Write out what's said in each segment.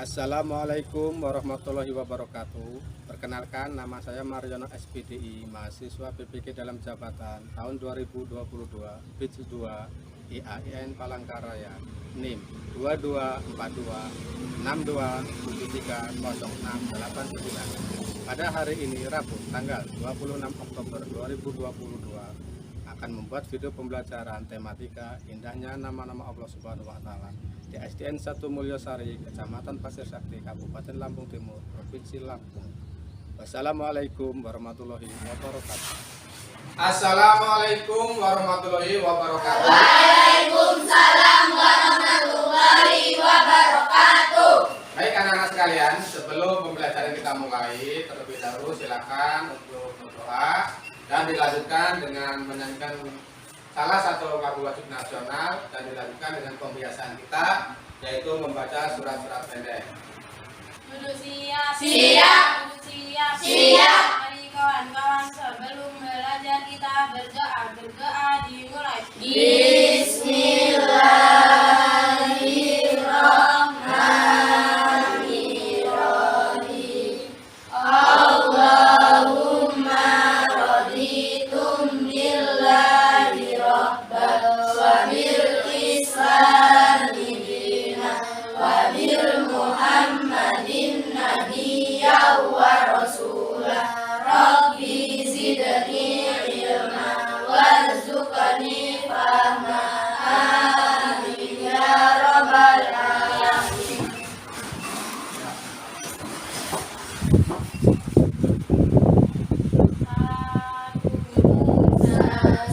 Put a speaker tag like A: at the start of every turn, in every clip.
A: Assalamualaikum warahmatullahi wabarakatuh. Perkenalkan, nama saya Mariono SPDI, mahasiswa PPG dalam jabatan tahun 2022, Batch 2 IAIN Palangkaraya, NIM 224262730689. Pada hari ini Rabu tanggal 26 Oktober 2022 akan membuat video pembelajaran tematika indahnya nama-nama Allah Subhanahu wa taala di SDN 1 Mulyosari, Kecamatan Pasir Sakti, Kabupaten Lampung Timur, Provinsi Lampung. Wassalamualaikum warahmatullahi wabarakatuh. Assalamualaikum warahmatullahi wabarakatuh.
B: Waalaikumsalam warahmatullahi wabarakatuh.
A: Baik anak-anak sekalian, sebelum pembelajaran kita mulai, terlebih dahulu silakan untuk berdoa dan dilanjutkan dengan menyanyikan salah satu lagu wajib nasional dan dilanjutkan dengan pembiasaan kita, yaitu membaca surat-surat pendek.
B: Duduk siap.
C: Siap.
B: Duduk siap.
C: Siap.
B: Mari kawan-kawan, sebelum belajar kita berdoa. Berdoa dimulai.
C: Bismillahirrahmanirrahim. Allahumma raditum billahi rabban wa bil islami dinan wa bil muhammadin nabiyyan wa rasulah. Rabbi zidni ilma warzuqni fahma. Amin ya rabbal alamin.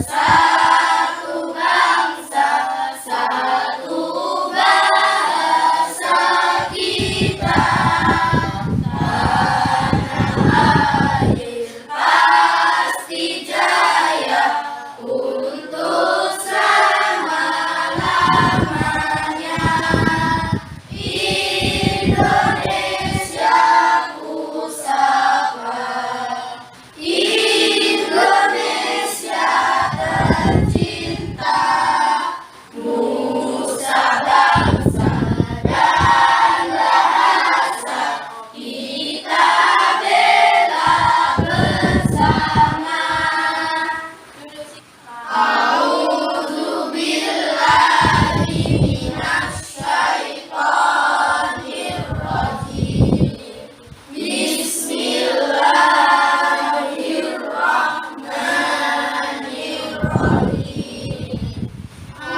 C: Satu bangsa, satu bahasa kita. Tanah air pasti jaya untuk selama-lamanya. Indonesia pusaka, Indonesia tercinta, nusa bangsa dan bahasa kita bela bersama.
B: Duduk siap.
C: A'udzubillahi minasyaitonirrajim. Bismillahirrahmanirrahim.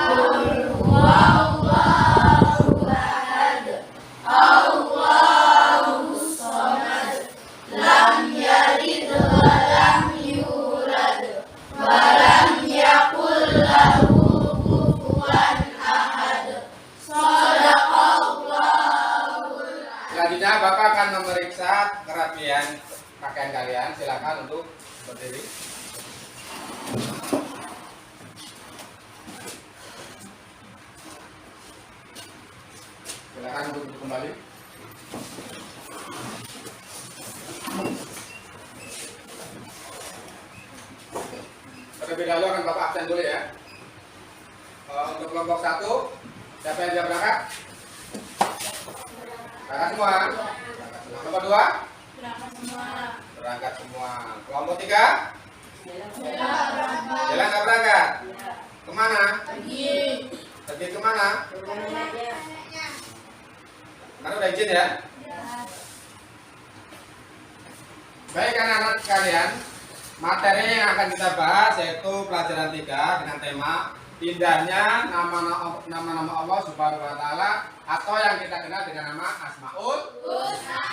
C: Qul huwallahu ahad, Allahus samad, lam yalid wa lam yulad wa lam yakul lahu kufuwan ahad. Shadaqallahul
A: Selanjutnya Bapak akan memeriksa kerapian pakaian kalian. Silakan untuk berdiri. Silakan untuk duduk kembali. Terlebih dahulu akan Bapak absen dulu ya. Untuk kelompok 1, siapa yang siap berangkat? Berangkat semua. Kelompok 2,
B: Berangkat semua.
A: berangkat semua. Kelompok 3, jalan nggak berangkat? Kemana? Pergi kemana? Kemarin udah izin ya? Baik anak-anak sekalian, materi yang akan kita bahas yaitu pelajaran 3 dengan tema indahnya nama-nama Allah Subhanahu wa taala atau yang kita kenal dengan nama Asmaul Husna.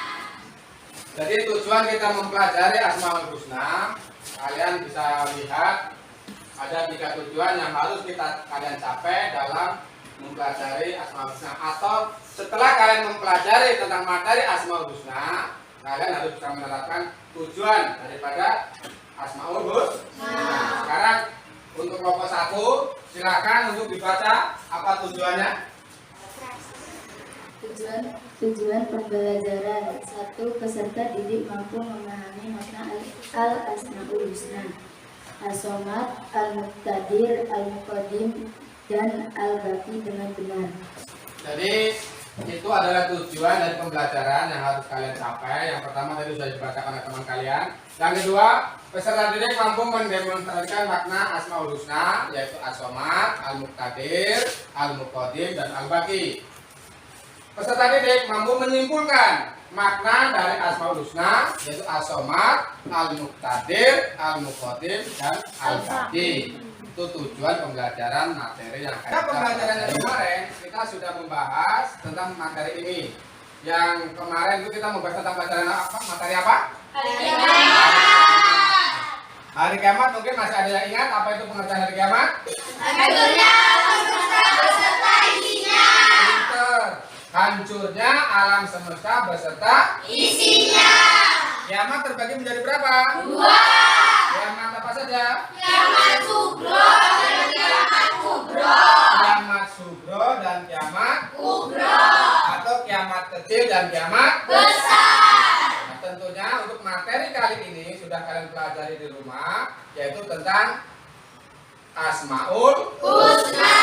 A: Jadi tujuan kita mempelajari Asmaul Husna, kalian bisa lihat ada 3 tujuan yang harus kalian capai dalam mempelajari Asmaul Husna, atau setelah kalian mempelajari tentang materi Asmaul Husna, kalian harus bisa menerapkan tujuan daripada Asmaul Husna. Sekarang untuk kelompok 1, silakan untuk dibaca apa tujuannya.
D: Tujuan pembelajaran. 1. Peserta didik mampu memahami makna al-asmaul husna, as-somad, al-muqtadir, al-muqaddim, dan al-baqi dengan benar.
A: Jadi itu adalah tujuan dari pembelajaran yang harus kalian capai. Yang pertama tadi sudah dibacakan oleh teman kalian. Yang kedua, peserta didik mampu mendemonstrasikan makna Asmaul Husna, yaitu As-Somad, Al-Muqtadir, Al-Muqaddim, dan Al-Baqi. Peserta didik mampu menyimpulkan makna dari Asmaul Husna, yaitu As-Somad, Al-Muqtadir, Al-Muqaddim, dan Al-Baqi. Itu tujuan pembelajaran materi yang pembelajaran yang kemarin kita sudah membahas tentang materi ini. Yang kemarin itu kita membahas tentang pelajaran apa? Materi apa?
B: Hari kiamat.
A: Hari kiamat mungkin masih ada yang ingat apa itu pengertian hari kiamat?
C: Hancurnya beserta isinya.
A: Pinter. Hancurnya alam semesta beserta
C: Isinya.
A: kiamat terbagi menjadi berapa?
C: 2.
A: Kiamat apa saja?
C: Kiamat sugro dan kiamat kubro.
A: Kiamat sugro dan kiamat
C: Kubro.
A: atau kiamat kecil dan kiamat
C: Besar.
A: Nah, tentunya untuk materi kali ini sudah kalian pelajari di rumah, yaitu tentang Asmaul
C: Husna.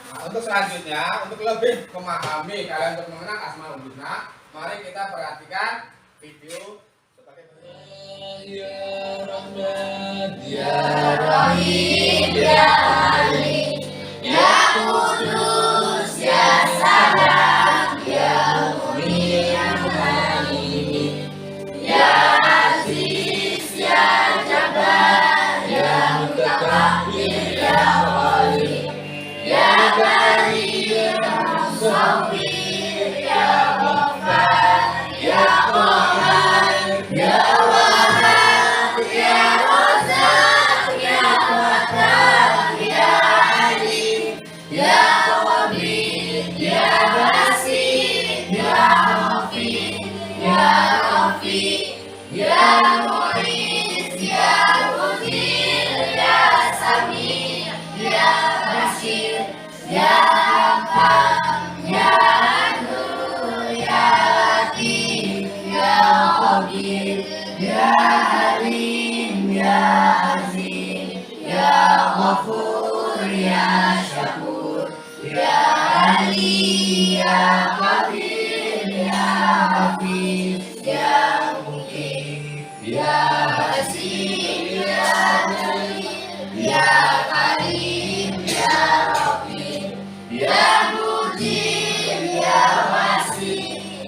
A: Nah, untuk selanjutnya, untuk lebih memahami kalian untuk mengenal Asmaul Husna, mari kita perhatikan video sebagai berikut.
E: Ya Rahman, Ya
C: Rahim ya Alim ya Kudus ya Salam ya Mu'min ya Halim ya Aziz ya Jabbar ya Mutakabbir ya Wali ya Bari ya Musawwir ya Ghaffar ya Qahar ya Wahhab ya Razzaq ya Fatah ya Alim ya Khabir ya Basir ya Hafiz ya Rafi ya Mu'iz ya Mudhir ya Sami ya Bashir ya Hakam ya Nur ya Latif ya Khabir ya Halim ya Azim ya Ghafur ya Syakur ya Ali ya Qadir ya Hafiz ya Muqim ya Hasib ya Jalil ya Karim ya Raqib ya Mujib ya Wasi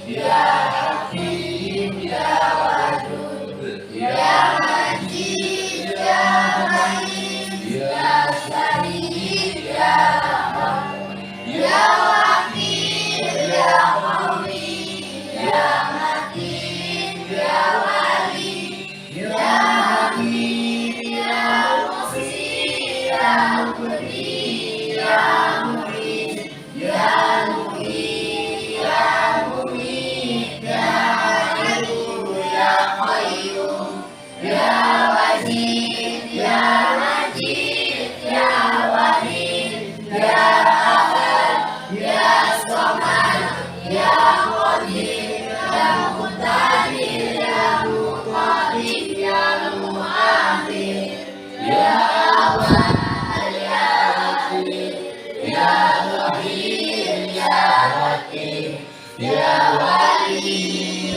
C: ya Hakim ya Wadud ya Majid ya Rahim ya Syarif ya Rahman ya Wahid ya Qawi ya Matin ya Wali ya Hamid ya Muhsin ya Mubdi ya Mu'in ya Mu'in ya Mu'min ya Hayyu ya Qayyum ya Wajid ya Majid ya Wahid ya Ahad ya Samad ya Qadir ya Muqtadir ya Muqaddim ya Muakhir ya Awwal ya Akhir ya Zahir ya Batin ya Wali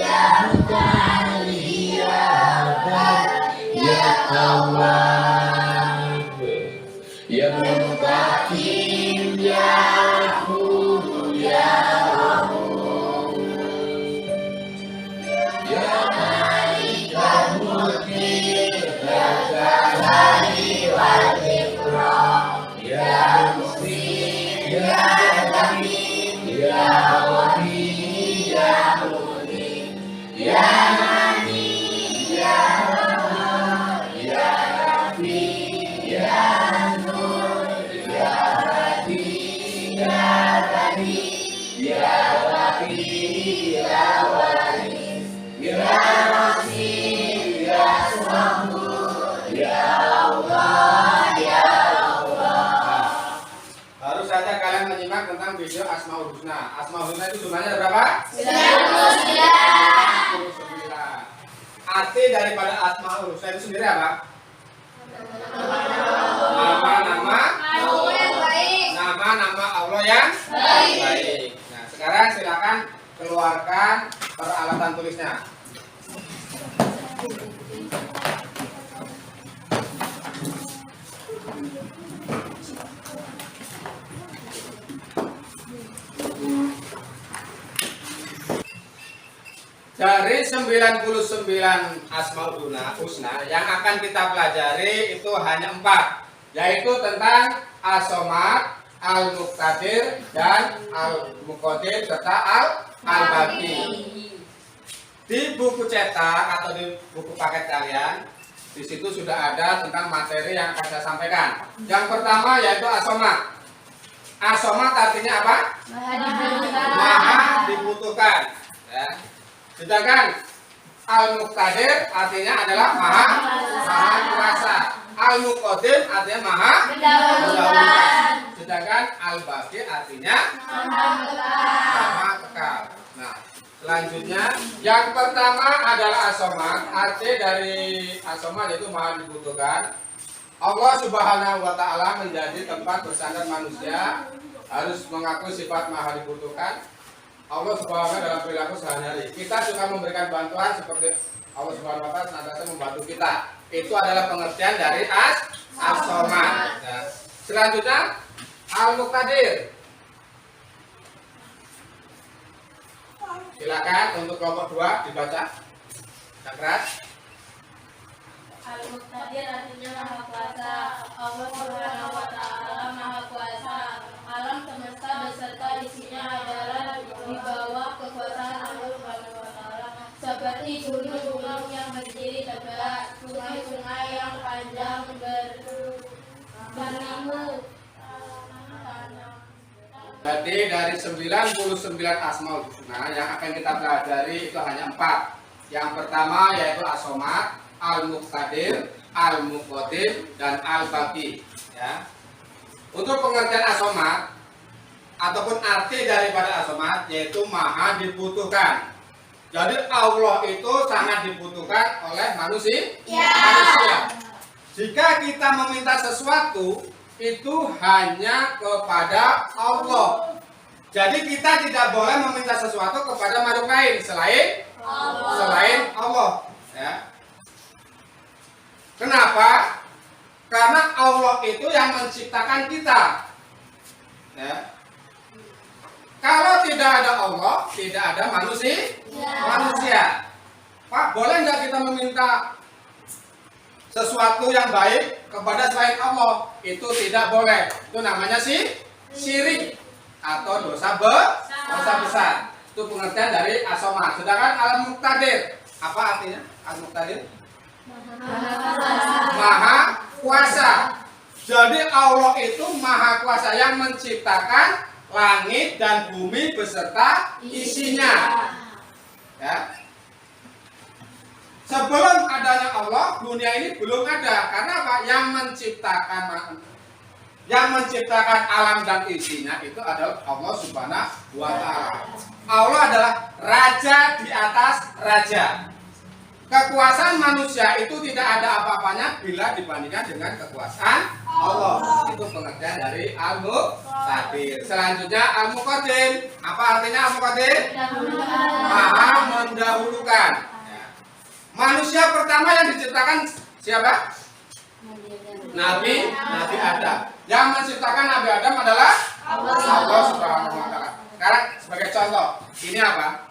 C: ya Muta'alli ya Abad ya Tawwab ya Mutakim ya Ghafur ya Rahum ya Malikal Mulki ya Jalali wal Ikram ya Muhsin ya Jamil ya Wali ya Mu'min ya Mani ya Rahman ya Rafi ya Nur ya Hadi ya Bani ya Baqi ya Waris ya Rasid ya Sabur ya Allah ya Allah.
A: Baru saja kalian menyimak tentang video Asmaul Husna. Asmaul Husna itu jumlahnya ada berapa?
C: 99.
A: 99. Arti daripada Asmaul Husna itu sendiri apa? Nama-nama
C: Allah yang baik.
A: nama-nama Allah yang
C: Baik.
A: baik. Nah, Sekarang silakan keluarkan peralatan tulisnya. Dari 99 Asmaul Husna yang akan kita pelajari itu hanya 4, yaitu tentang As-Somad, Al-Muqtadir, dan Al-Muqaddim serta Al-Baqi. Di buku cetak atau di buku paket kalian, di situ sudah ada tentang materi yang akan saya sampaikan. Yang pertama yaitu As-Somad. As-Somad artinya apa? Maha dibutuhkan. Ya. Sedangkan Al-Muqtadir artinya adalah maha kuasa. Al-Muqaddim artinya maha mendahulukan. Sedangkan Al-Baqi artinya maha kekal. Nah, selanjutnya yang pertama adalah As-Somad. Arti dari As-Somad yaitu maha dibutuhkan. Allah Subhanahu wa taala menjadi tempat bersandar manusia harus mengaku sifat maha dibutuhkan. Allah Subhanahu wa taala dalam perilaku sehari-hari. Kita suka memberikan bantuan seperti Allah Subhanahu wa taala senantiasa membantu kita. Itu adalah pengertian dari As-Somad. Nah, selanjutnya Al-Muqtadir. Silakan untuk kelompok 2 dibaca. Keras.
B: Al-Muqtadir artinya maha kuasa. Allah Subhanahu wa taala maha kuasa. Alam semesta beserta isinya adalah di bawah kekuasaan Allah Subhanahu wa taala. Seperti gunung-gunung yang berdiri tegak, sungai-sungai yang panjang berlimpah.
A: Jadi dari 99 Asmaul Husna yang akan kita pelajari itu hanya 4. Yang pertama yaitu As-Somad, Al-Muqtadir, Al-Muqaddim, dan Al-Baqi. Ya. Untuk pengertian As-Somad ataupun arti daripada As-Somad yaitu maha dibutuhkan. Jadi Allah itu sangat dibutuhkan oleh manusia. Jika kita meminta sesuatu itu hanya kepada Allah. Jadi kita tidak boleh meminta sesuatu kepada makhluk lain selain Allah. Ya. Kenapa? Karena Allah itu yang menciptakan kita. Ya. Kalau tidak ada Allah, tidak ada manusia. Pak, boleh nggak kita meminta sesuatu yang baik kepada selain Allah? Itu tidak boleh. Itu namanya syirik atau dosa besar. Itu pengertian dari As-Somad. Sedangkan Al-Muqtadir, apa artinya? Al-Muqtadir? Maha kuasa. Jadi Allah itu maha kuasa yang menciptakan langit dan bumi beserta isinya. Ya. Sebelum adanya Allah, dunia ini belum ada. Karena apa? Yang menciptakan alam dan isinya itu adalah Allah Subhanahu wa taala. Allah adalah raja di atas raja. Kekuasaan manusia itu tidak ada apa-apanya bila dibandingkan dengan kekuasaan Allah. Itu pengertian dari Al-Muqtadir. Selanjutnya Al-Muqaddim. Apa artinya Al-Muqaddim? Maha mendahulukan. Manusia pertama yang diciptakan siapa? Nabi Adam. Yang menciptakan Nabi Adam adalah Allah Subhanahu wa taala. Sekarang sebagai contoh, ini apa?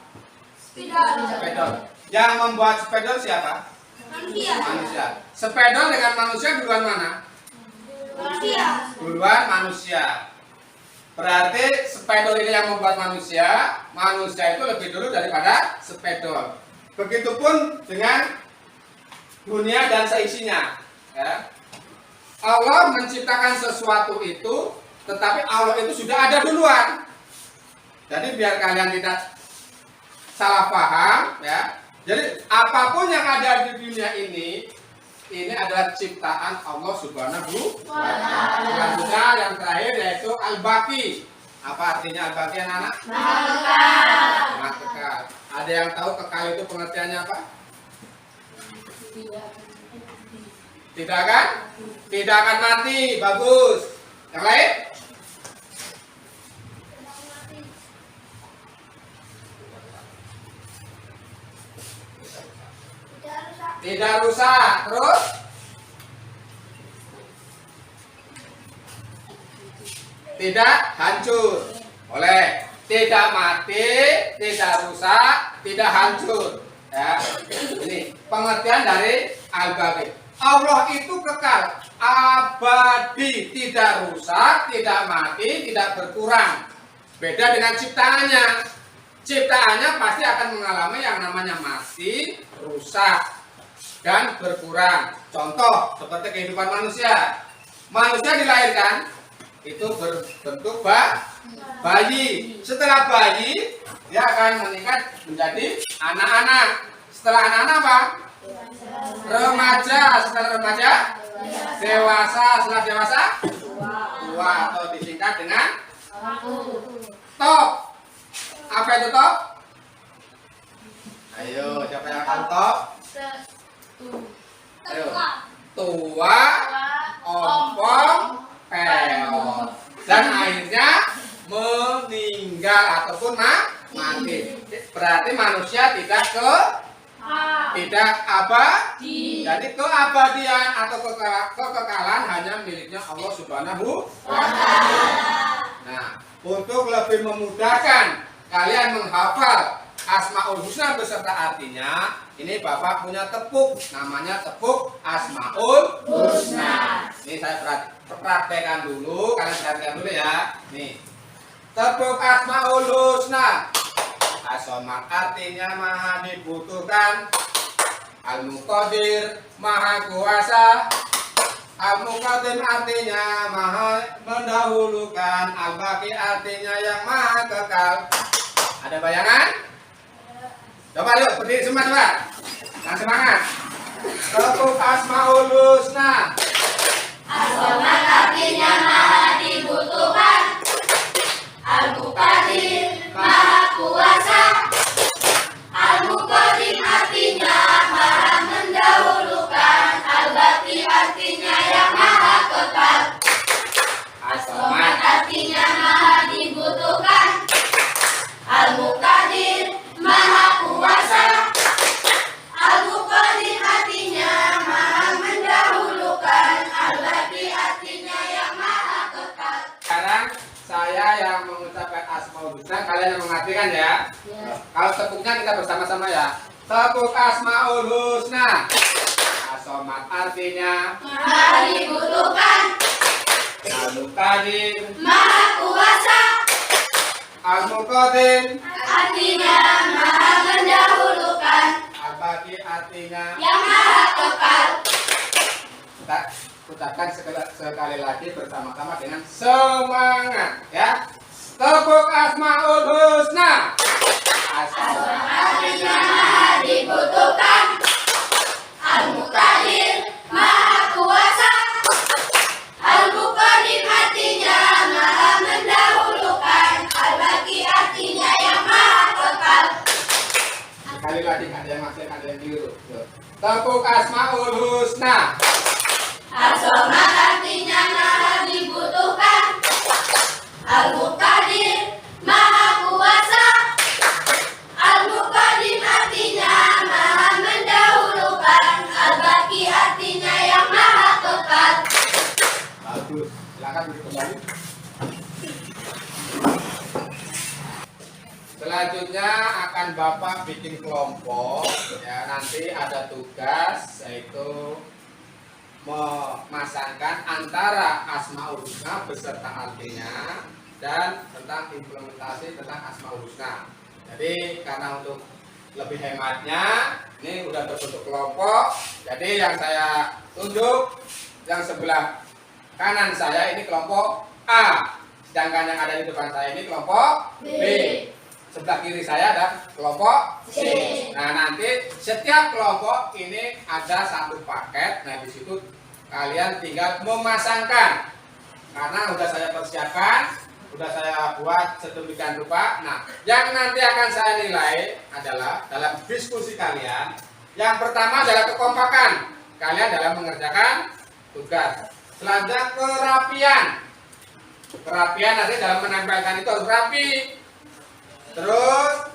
A: Spidol. Yang membuat spidol siapa? Manusia. Spidol dengan manusia duluan mana? Duluan manusia. Berarti spidol ini yang membuat manusia itu lebih dulu daripada spidol. Begitupun dengan dunia dan seisinya. Ya. Allah menciptakan sesuatu itu, tetapi Allah itu sudah ada duluan. Jadi biar kalian tidak salah paham, ya. Jadi apapun yang ada di dunia ini adalah ciptaan Allah Subhanahu wa taala. Selanjutnya yang terakhir yaitu Al-Baqi. Apa artinya Al-Baqi, anak-anak? Maha kekal. Ada yang tahu kekal itu pengertiannya apa? Tidak kan? Tidak akan mati. Bagus. Yang lain? tidak rusak. Terus tidak hancur. Boleh. Tidak mati, tidak rusak, tidak hancur. Ya. Ini pengertian dari al-baqi. Allah itu kekal, abadi, tidak rusak, tidak mati, tidak berkurang. Beda dengan ciptaannya. Ciptaannya pasti akan mengalami yang namanya mati, rusak, dan berkurang. Contoh seperti kehidupan manusia. Manusia dilahirkan itu berbentuk bayi. Setelah bayi dia akan meningkat menjadi anak-anak. Setelah anak-anak apa? Remaja. Setelah remaja dewasa. Setelah dewasa tua atau disingkat dengan top. Apa itu top? Ayo, siapa yang tahu top? Ayo. Tua, ompong, peot. Dan akhirnya meninggal ataupun mati. Berarti manusia tidak abadi. Jadi keabadian atau kekekalan hanya miliknya Allah Subhanahu wa Ta'ala. Nah, untuk lebih memudahkan kalian menghafal Asmaul Husna beserta artinya, ini Bapak punya tepuk, namanya tepuk Asmaul Husna. Ini saya praktekkan dulu, kalian perhatikan dulu ya. Nih, tepuk Asmaul Husna. As-Somad artinya maha dibutuhkan, Al-Muqadir maha kuasa, Al-Muqaddim artinya maha mendahulukan, Al-Baqi artinya yang maha kekal. Ada bayangan? Coba yuk berdiri semua coba. Nah, semangat. Tepuk Asmaul Husna.
B: As-Somad artinya maha dibutuhkan, Al-Muqaddir maha kuasa, Al-Muqaddim artinya maha mendahulukan, Al-Baqi artinya yang maha kekal. As-Somad artinya maha dibutuhkan, Al-Muqaddir maha kuasa, Al-Muqaddim artinya maha mendahulukan, Al-Baqi artinya yang maha kekal.
A: Sekarang saya yang mengucapkan Asmaul Husna, kalian yang mengartikan ya. Kalau tepuknya kita bersama-sama ya. Tepuk Asmaul Husna. As-Somad artinya
B: Maha dibutuhkan,
A: Al-Muqaddim,
B: maha kuasa,
A: Al-Muqaddim,
B: artinya maha mendahulukan,
A: Al-Baqi artinya.
B: yang maha kekal.
A: Kita ucapkan sekali lagi bersama-sama dengan semangat ya. Tepuk Asmaul Husna.
B: As-Somad artinya maha dibutuhkan, Al-Muqaddir maha kuasa, Al-Muqaddim artinya maha mendahulukan, Al-Baqi artinya yang maha kekal.
A: Sekali lagi ada yang masih ada yang keliru. Yuk. Tepuk Asmaul Husna.
B: As-Somad artinya maha dibutuhkan, Al-Muqaddir maha kuasa, Al-Muqaddim artinya maha mendahulukan, Al-Baqi artinya yang maha kekal.
A: Bagus. Silakan duduk kembali. Selanjutnya akan Bapak bikin kelompok ya. Nanti ada tugas yaitu memasangkan antara Asmaul Husna beserta artinya dan tentang implementasi tentang Asmaul Husna. Jadi karena untuk lebih hematnya ini udah terbentuk kelompok. Jadi yang saya tunjuk yang sebelah kanan saya ini kelompok A, sedangkan yang ada di depan saya ini kelompok B. Sebelah kiri saya ada kelompok C. Nah, nanti setiap kelompok ini ada satu paket. Nah, di situ kalian tinggal memasangkan. Karena sudah saya persiapkan, sudah saya buat sedemikian rupa. Nah, yang nanti akan saya nilai adalah dalam diskusi kalian. Yang pertama adalah kekompakan kalian dalam mengerjakan tugas. Selanjutnya kerapian. Kerapian nanti dalam menempelkan itu harus rapi. Terus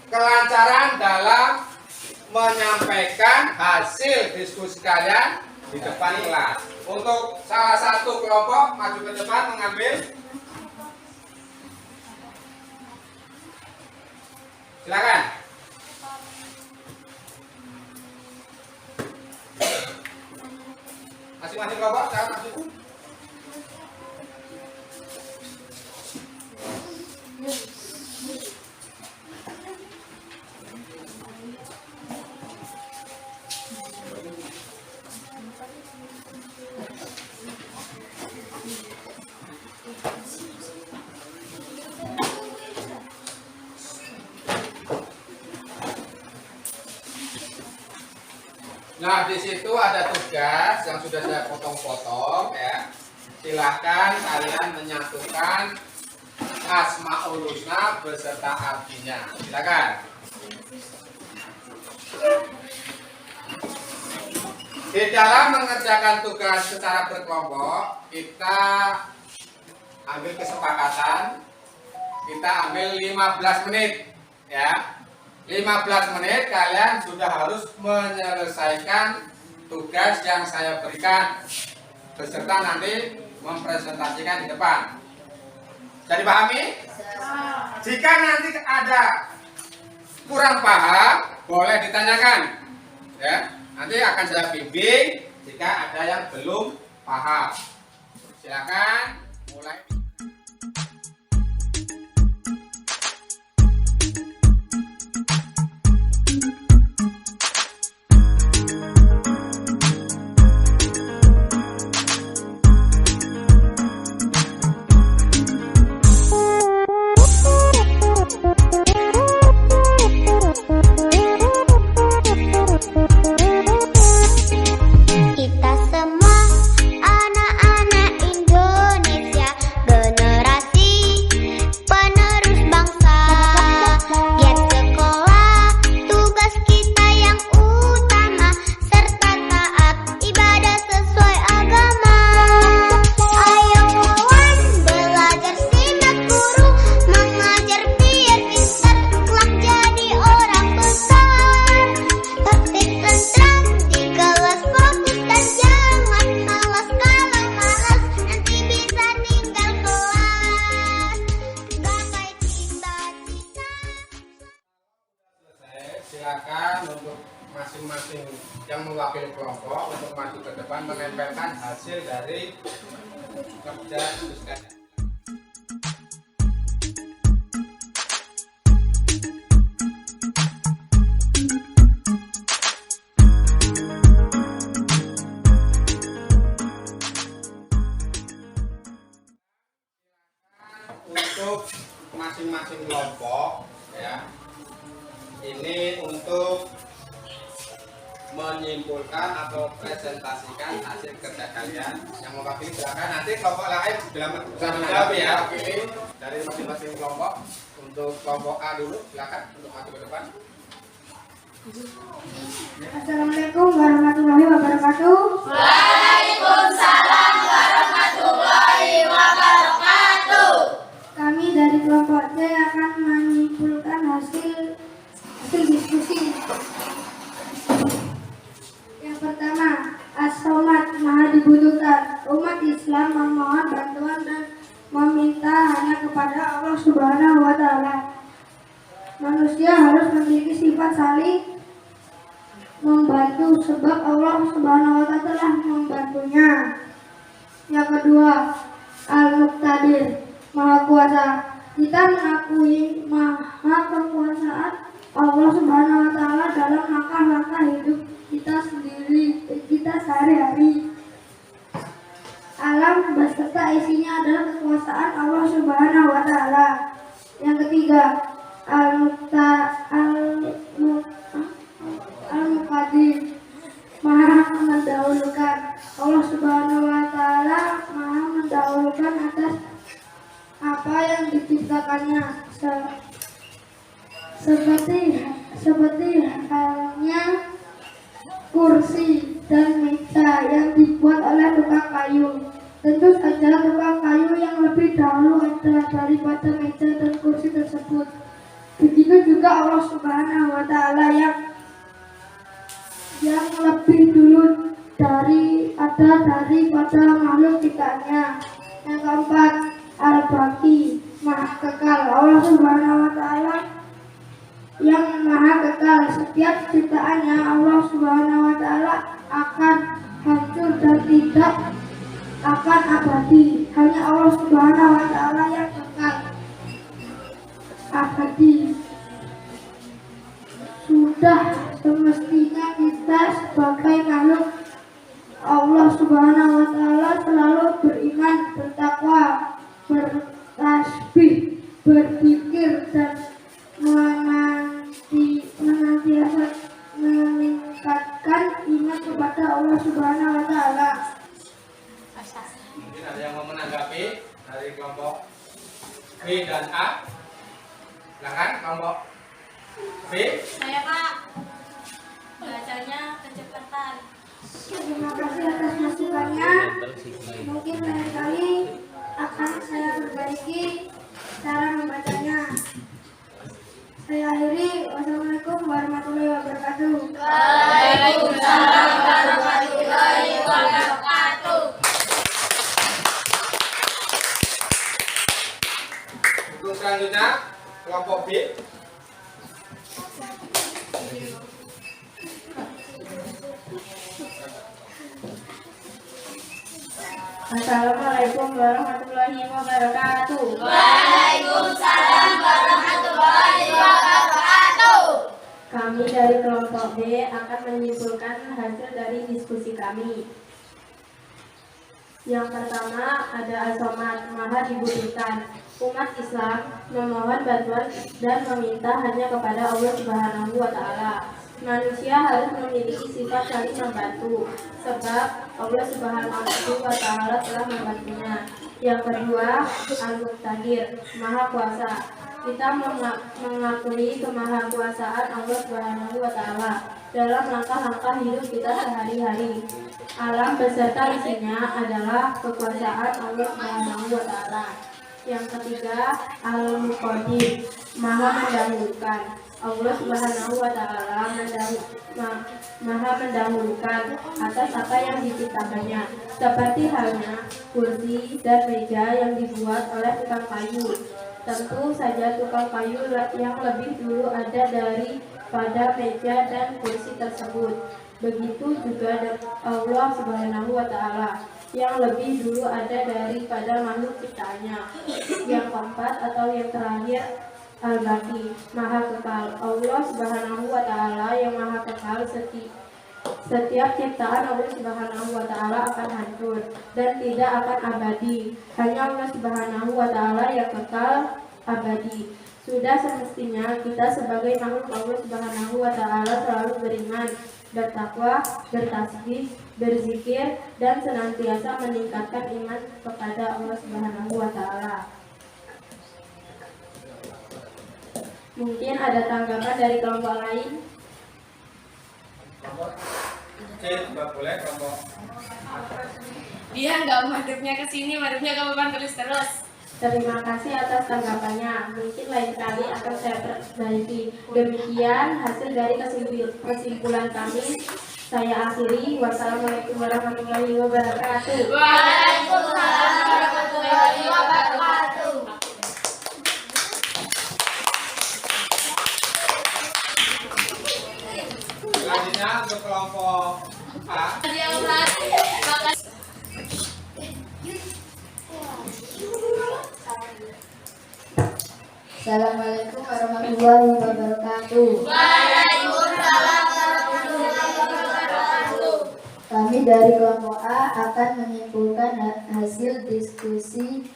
A: kelancaran dalam menyampaikan hasil diskusi kalian di depan kelas. Untuk salah satu kelompok maju ke depan mengambil. Silakan. Masing-masing kelompok sekarang maju. Nah, di situ ada tugas yang sudah saya potong-potong ya. Silahkan kalian menyatukan Asmaul Husna beserta artinya. Silakan. Di dalam mengerjakan tugas secara berkelompok, kita ambil kesepakatan, kita ambil 15 menit ya. 15 menit kalian sudah harus menyelesaikan tugas yang saya berikan beserta nanti mempresentasikan di depan. Jadi pahami? Jika nanti ada kurang paham, boleh ditanyakan ya. Nanti akan saya bimbing jika ada yang belum paham. Silakan mulai.
F: Kita semua anak-anak Indonesia, generasi penerus bangsa. Giat sekolah, tugas kita yang utama, serta taat ibadah sesuai agama. Ayo kawan, belajar simak guru, mengajar biar pintar, kelak jadi orang besar. Tertib tentram di kelas, fokus dan jangan malas. Kalau malas nanti bisa tinggal kelas. Gapai cita-cita.
A: Silakan untuk masing-masing yang mewakili kelompok untuk maju ke depan menempelkan hasil dari kerja diskusi. Untuk masing-masing kelompok ya, ini untuk menyimpulkan atau presentasikan hasil kerja kalian. Yang mewakili silakan, nanti kelompok lain bisa menjawab ya. Pilih dari masing-masing kelompok. Untuk kelompok A dulu silakan untuk maju ke depan.
G: Assalamualaikum warahmatullahi wabarakatuh.
B: Waalaikumsalam warahmatullahi wabarakatuh.
G: Kami dari kelompok C akan menyimpulkan hasil diskusi. Yang pertama, as-somad, maha dibutuhkan. Umat Islam memohon bantuan dan meminta hanya kepada Allah Subhanahu wa Ta'ala. Manusia harus memiliki sifat saling membantu sebab Allah Subhanahu wa Ta'ala telah membantunya. Yang kedua, al-muqtadir, maha kuasa. Kita mengakui maha kekuasaan Allah Subhanahu wa Ta'ala dalam langkah-langkah hidup kita sehari-hari. Alam beserta isinya adalah kekuasaan Allah Subhanahu wa Ta'ala. Yang ketiga, al-muqaddim, maha mendahulukan. Allah Subhanahu wa Ta'ala maha mendahulukan atas apa yang diciptakannya, seperti halnya kursi dan meja yang dibuat oleh tukang kayu. Tentu saja tukang kayu yang lebih dahulu ada daripada meja dan kursi tersebut. Begitu juga Allah Subhanahu wa Ta'ala yang yang lebih dulu daripada makhluk ciptaannya. Yang keempat, Al-Baqi, Maha Kekal. Allah Subhanahu wa Ta'ala yang Maha Kekal. Setiap ciptaannya Allah Subhanahu wa Ta'ala akan hancur dan tidak akan abadi. Hanya Allah Subhanahu wa Ta'ala yang kekal abadi. Sudah semestinya kita sebagai makhluk Allah Subhanahu wa Ta'ala selalu beriman, bertakwa, bertasbih, berzikir, dan senantiasa meningkatkan iman kepada Allah Subhanahu wa Ta'ala.
A: Mungkin ada yang mau menanggapi dari kelompok B dan A. Silakan kelompok B.
B: Saya Pak. Bacanya kecepatan.
G: Terima kasih atas masukannya. Mungkin lain kali akan saya perbaiki cara membacanya. Saya akhiri. Wassalamualaikum warahmatullahi wabarakatuh.
B: Waalaikumsalam warahmatullahi wabarakatuh.
A: Untuk selanjutnya kelompok B.
G: Assalamualaikum warahmatullahi wabarakatuh.
B: Waalaikumsalam warahmatullahi wabarakatuh.
G: Kami dari kelompok B akan menyimpulkan hasil dari diskusi kami. Yang pertama ada As-Somad, Maha dibutuhkan. Umat Islam memohon bantuan dan meminta hanya kepada Allah Subhanahu wa Ta'ala. Manusia harus memiliki sifat saling membantu, sebab Allah Subhanahu wa Ta'ala telah membantunya. Yang kedua, Al-Muqtadir, Maha Kuasa. Kita mengakui kemahakuasaan Allah Subhanahu wa Ta'ala dalam langkah-langkah hidup kita sehari-hari. Alam beserta isinya adalah kekuasaan Allah Subhanahu wa Ta'ala. Yang ketiga, Al-Muqaddim, Maha mendahulukan. Allah Subhanahu wa Ta'ala Maha mendahulukan atas apa yang diciptakannya, seperti halnya kursi dan meja yang dibuat oleh tukang kayu. Tentu saja tukang kayu yang lebih dulu ada daripada meja dan kursi tersebut. Begitu juga Allah Subhanahu wa Ta'ala yang lebih dulu ada daripada makhluk ciptaannya. Yang keempat atau yang terakhir, Al-Baqi, Maha Kekal. Allah Subhanahu wa Ta'ala yang Maha Kekal. Setiap ciptaan Allah Subhanahu wa Ta'ala akan hancur dan tidak akan abadi. Hanya Allah Subhanahu wa Ta'ala yang kekal abadi. Sudah semestinya kita sebagai makhluk Allah Subhanahu wa Ta'ala selalu beriman, bertakwa, bertasbih, berzikir, dan senantiasa meningkatkan iman kepada Allah Subhanahu wa Ta'ala. Mungkin ada tanggapan dari kelompok lain?
A: Kelompok C juga boleh, kelompok
B: Dia nggak madepnya ke sini, madepnya ke papan tulis terus.
G: Terima kasih atas tanggapannya. Mungkin lain kali akan saya perbaiki. Demikian hasil dari kesimpulan kami. Saya akhiri. Wassalamualaikum warahmatullahi wabarakatuh.
B: Waalaikumsalam warahmatullahi wabarakatuh.
A: selanjutnya untuk kelompok A.
D: Assalamualaikum warahmatullahi wabarakatuh.
B: Waalaikumsalam warahmatullahi wabarakatuh.
D: Kami dari kelompok A akan menyimpulkan hasil diskusi.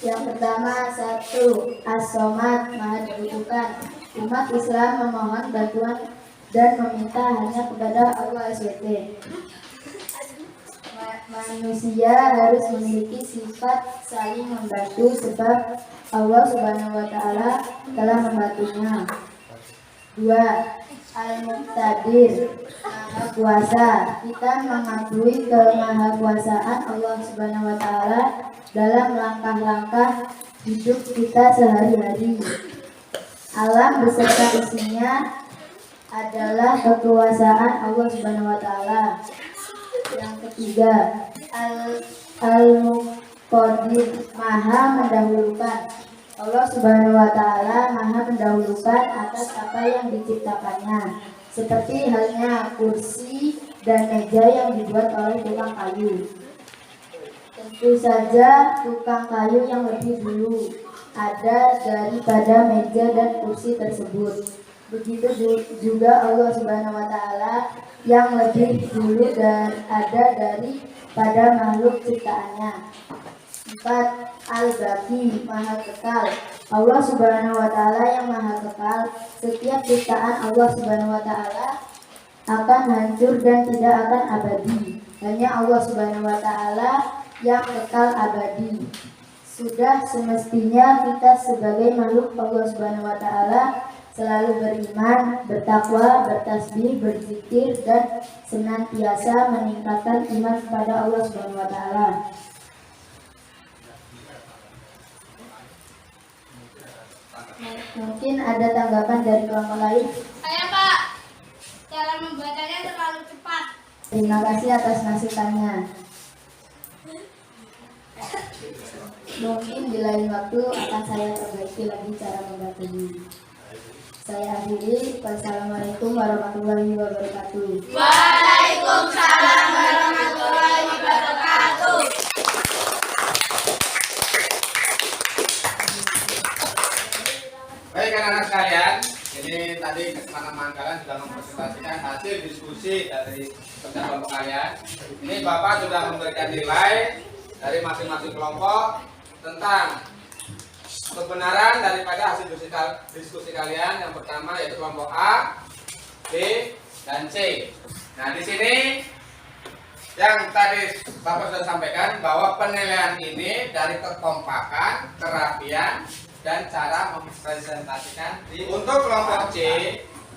D: Yang pertama, 1. As-Somad, Maha dibutuhkan. Umat Islam memohon bantuan dan meminta hanya kepada Allah SWT. Manusia harus memiliki sifat saling membantu sebab Allah Subhanahu wa Ta'ala telah membantunya. 2. Al-Muqtadir, Maha Kuasa. Kita mengakui kemahakuasaan Allah Subhanahu wa Ta'ala dalam langkah-langkah hidup kita sehari-hari. Alam beserta isinya adalah kekuasaan Allah Subhanahu wa taala. Yang ketiga, Al-Muqaddir, Maha mendahulukan. Allah Subhanahu wa taala Maha mendahulukan atas apa yang diciptakannya, seperti halnya kursi dan meja yang dibuat oleh tukang kayu. Tentu saja tukang kayu yang lebih dulu ada daripada meja dan kursi tersebut. Begitu juga Allah Subhanahu wa taala yang lebih dulu dan ada daripada makhluk ciptaannya. 4. Al-Baqi, Maha Kekal. Allah Subhanahu wa taala yang Maha Kekal. Setiap ciptaan Allah Subhanahu wa taala akan hancur dan tidak akan abadi. Hanya Allah Subhanahu wa taala yang kekal abadi. Sudah semestinya kita sebagai makhluk Allah Subhanahu wa taala selalu beriman, bertakwa, bertasbih, berzikir, dan senantiasa meningkatkan iman kepada Allah Subhanahu wa taala. Mungkin ada tanggapan dari kelompok lain.
B: Saya Pak, cara membacanya terlalu cepat.
D: Terima kasih atas masukannya. Mungkin di lain waktu akan saya perbaiki lagi cara membacanya. Saya akhiri. Wassalamualaikum warahmatullahi wabarakatuh.
B: Waalaikumsalam warahmatullahi wabarakatuh.
A: Baik anak-anak sekalian, ini tadi teman-teman kalian sudah mempresentasikan hasil diskusi dari kerja kelompok kalian. Ini Bapak sudah memberikan nilai dari masing-masing kelompok tentang kebenaran daripada hasil diskusi kalian. Yang pertama yaitu kelompok A, B, dan C. Nah di sini yang tadi Bapak sudah sampaikan bahwa penilaian ini dari kekompakan, kerapian, dan cara mempresentasikan. Untuk kelompok C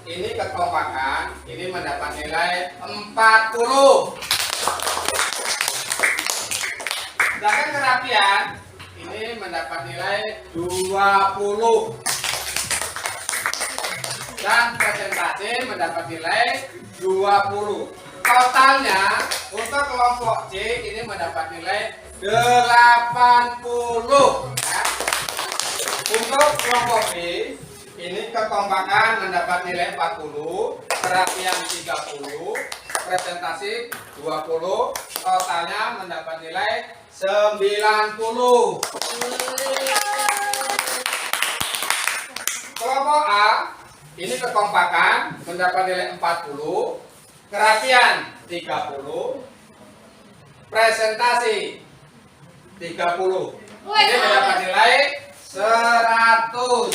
A: ini kekompakan, ini mendapat nilai 40. Sedangkan kerapian ini mendapat nilai 20. Dan presentasi mendapat nilai 20. Totalnya untuk kelompok C ini mendapat nilai 80. Ya. Untuk kelompok B ini kekompakan mendapat nilai 40, kerapian 30, presentasi 20, totalnya mendapat nilai 90. Kelompok A ini kekompakan mendapat nilai 40, kerapian 30, presentasi 30. Ini mendapat nilai 100.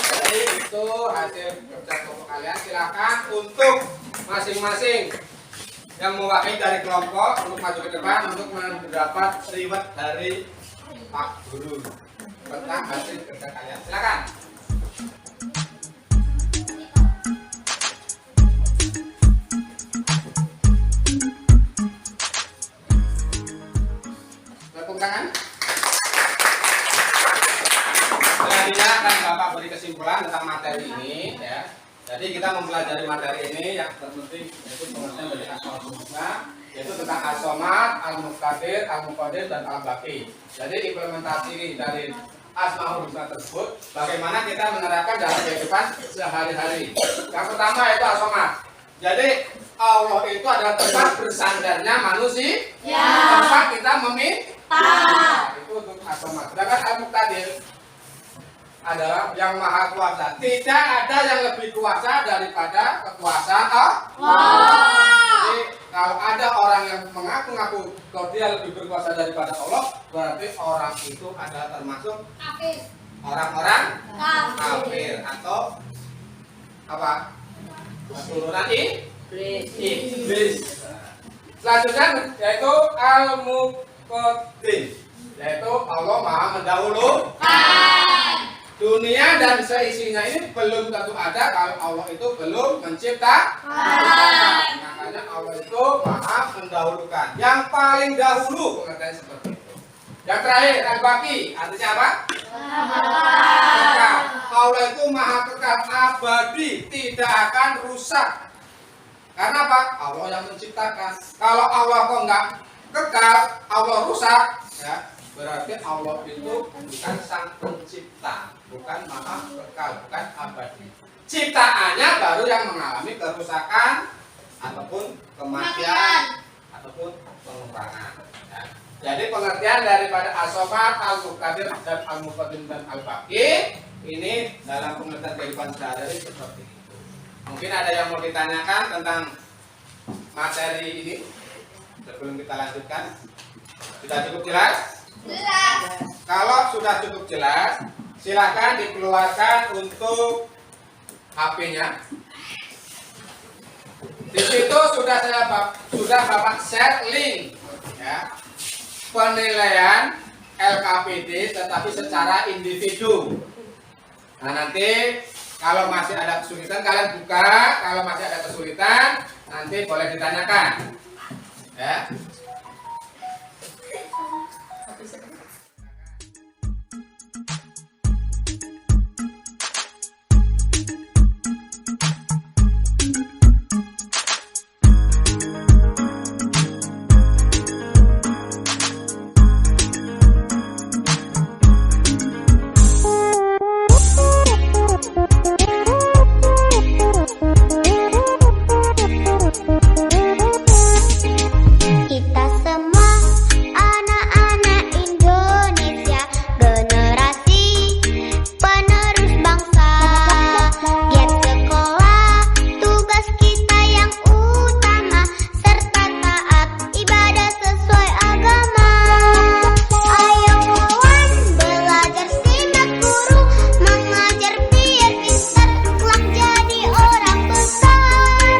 A: Jadi itu hasil kerja kelompok kalian. Silakan untuk masing-masing yang mewakili dari kelompok untuk maju ke depan untuk mendapat reward dari Pak Guru tentang hasil kerja kalian. Silakan. Tepuk tangan. Selanjutnya akan Bapak beri kesimpulan tentang materi ini, ya. Jadi kita mempelajari materi ini yang terpenting yaitu pengertian dari asmaul husna, yaitu tentang as-somad, al-muqtadir, al-muqaddir, dan al-baqi. Jadi implementasi dari asmaul husna tersebut, bagaimana kita menerapkan dalam kehidupan sehari-hari. Yang pertama yaitu as-somad. Jadi Allah itu adalah tempat bersandarnya manusia, tempat kita meminta. Itu untuk as-somad. Sedangkan al-muqtadir adalah yang maha kuasa. Tidak ada yang lebih kuasa daripada kekuasaan Allah. Jadi kalau ada orang yang mengaku-ngaku kalau dia lebih berkuasa daripada Allah, berarti orang itu adalah termasuk orang-orang kafir atau apa? Keturunan iblis. Selanjutnya yaitu al-muqaddim, yaitu Allah maha mendahulukan. Dunia dan seisinya ini belum tentu ada kalau Allah itu belum menciptakan. Makanya Allah itu maha mendahulukan. Yang paling dahulu pengertian seperti itu. Yang terakhir, al-baqi, artinya apa? Kekal. Allah itu maha kekal, abadi, tidak akan rusak. Karena apa? Allah yang menciptakan. Kalau Allah kok nggak kekal, Allah rusak, ya, berarti Allah itu bukan sang pencipta, bukan maha kekal, bukan abadi. Ciptaannya baru yang mengalami kerusakan ataupun kematian ataupun pengurangan. Ya. Jadi pengertian daripada as-somad, al-muqtadir, dan al-muqaddim dan al-baqi ini dalam pengertian kehidupan sehari-hari seperti itu. Mungkin ada yang mau ditanyakan tentang materi ini sebelum kita lanjutkan. Sudah cukup jelas?
B: Jelas.
A: Kalau sudah cukup jelas, silakan dikeluarkan untuk HP-nya. Di situ sudah Bapak share link, ya, penilaian LKPD tetapi secara individu. Nah, nanti kalau masih ada kesulitan kalian buka, kalau masih ada kesulitan nanti boleh ditanyakan, ya.
F: Kita semua anak-anak Indonesia, generasi penerus bangsa. Giat sekolah, tugas kita yang utama, serta taat ibadah sesuai agama. Ayo kawan, belajar simak guru, mengajar biar pintar, kelak jadi orang besar.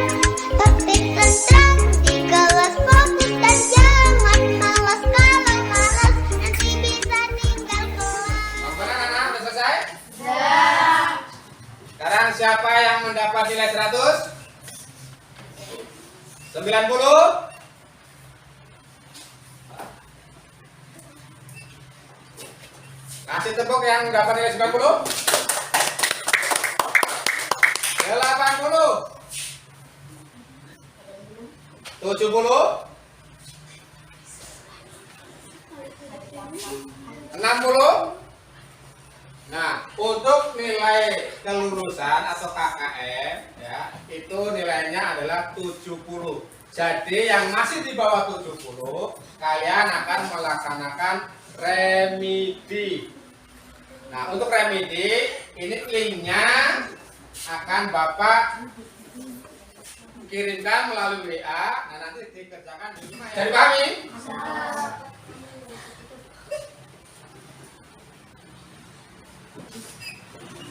F: Tertib tentram di kelas, fokus dan jangan malas. Kalau malas nanti bisa tinggal kelas.
A: Benar anak, sudah selesai? Sekarang siapa yang mendapat nilai 100? 90? Kasih tepuk yang dapat nilai 90. 80? 70? 60? Nah, untuk nilai kelulusan atau KKM, ya, itu nilainya adalah 70. Jadi yang masih di bawah 70, kalian akan melaksanakan remedi. Nah, untuk remedi, ini linknya akan Bapak kirimkan melalui WA. Nah, nanti dikerjakan di rumah ya. Jadi kami.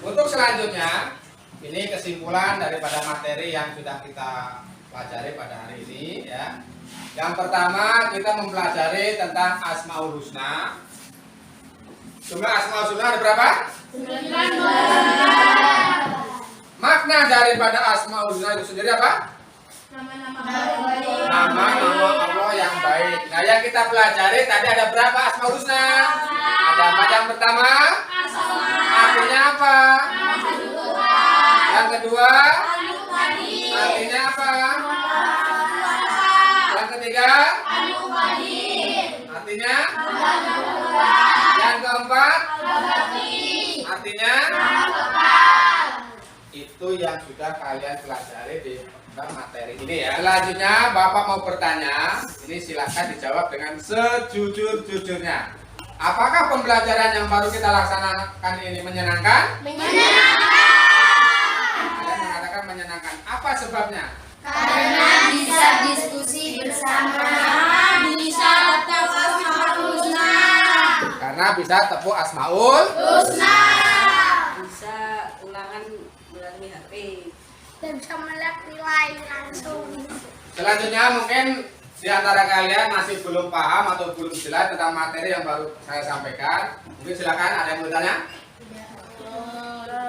A: Untuk selanjutnya, ini kesimpulan daripada materi yang sudah kita pelajari pada hari ini, ya. Yang pertama, kita mempelajari tentang Asmaul Husna. Jumlah Asmaul Husna ada berapa?
B: 19.
A: Makna daripada Asmaul Husna itu sendiri apa?
B: Nama-nama baik.
A: Nama-nama Allah yang baik. Nah, yang kita pelajari tadi ada berapa Asmaul Husna? Ada apa? Yang pertama, artinya apa? Yang kedua, artinya apa? Yang ketiga, artinya? Yang keempat, artinya? Itu yang sudah kalian pelajari di materi ini ya. Selanjutnya Bapak mau bertanya, ini silakan dijawab dengan sejujur-jujurnya. Apakah pembelajaran yang baru kita laksanakan ini menyenangkan? Ada yang mengatakan menyenangkan. Apa sebabnya?
B: Karena bisa diskusi bersama, bisa tahu Asmaul Husna.
A: Karena bisa tepuk Asmaul.
H: Bisa ulangan melalui HP.
G: Dan bisa melihat nilai langsung.
A: Selanjutnya mungkin di antara kalian masih belum paham atau belum jelas tentang materi yang baru saya sampaikan. Mungkin silakan ada yang bertanya.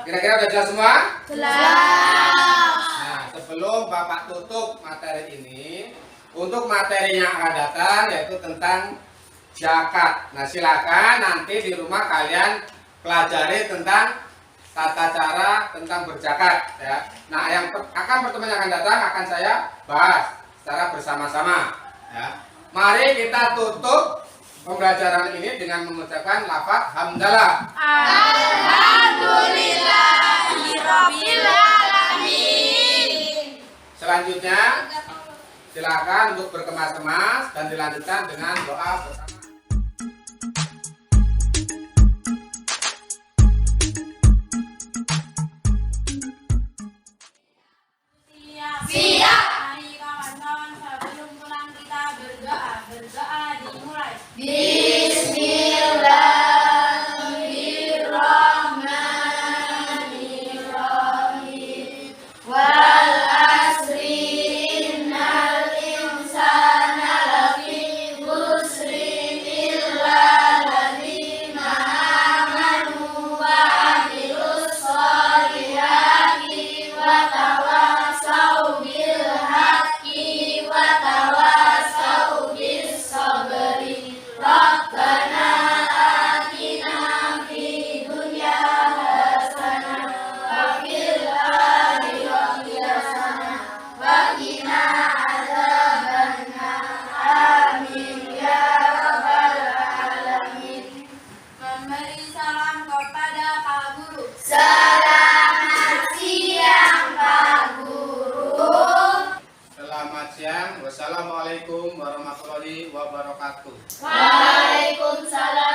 A: Kira-kira udah jelas semua?
B: Jelas.
A: Nah, sebelum Bapak tutup materi ini, untuk materi yang akan datang yaitu tentang zakat. Nah, silakan nanti di rumah kalian pelajari tentang tata cara tentang berzakat ya. Nah, pertemuan yang akan datang akan saya bahas secara bersama-sama ya. Mari kita tutup pembelajaran ini dengan mengucapkan lafaz hamdalah.
B: Alhamdulillahirabbil alamin.
A: Selanjutnya silakan untuk berkemas-kemas dan dilanjutkan dengan doa bersama.
B: Siap. Mari kawan-kawan sebelum pulang kita berdoa. Berdoa dimulai. Bismillahirrahmanirrahim. Wal asri innal insana lafi khusrin illa alladzina amanu wa amilus sholihati wa tawassaw bil haqqi wa tawassaw bis sabri. Rabbana atina fid dunya hasanah wa fil akhirati hasanah wa qina adzabannar. Amin ya rabbal alamin. Memberi salam kepada Pak Guru. Selamat siang Pak Guru.
A: Selamat siang. Wassalamualaikum warahmatullahi wabarakatuh.
B: Waalaikumsalam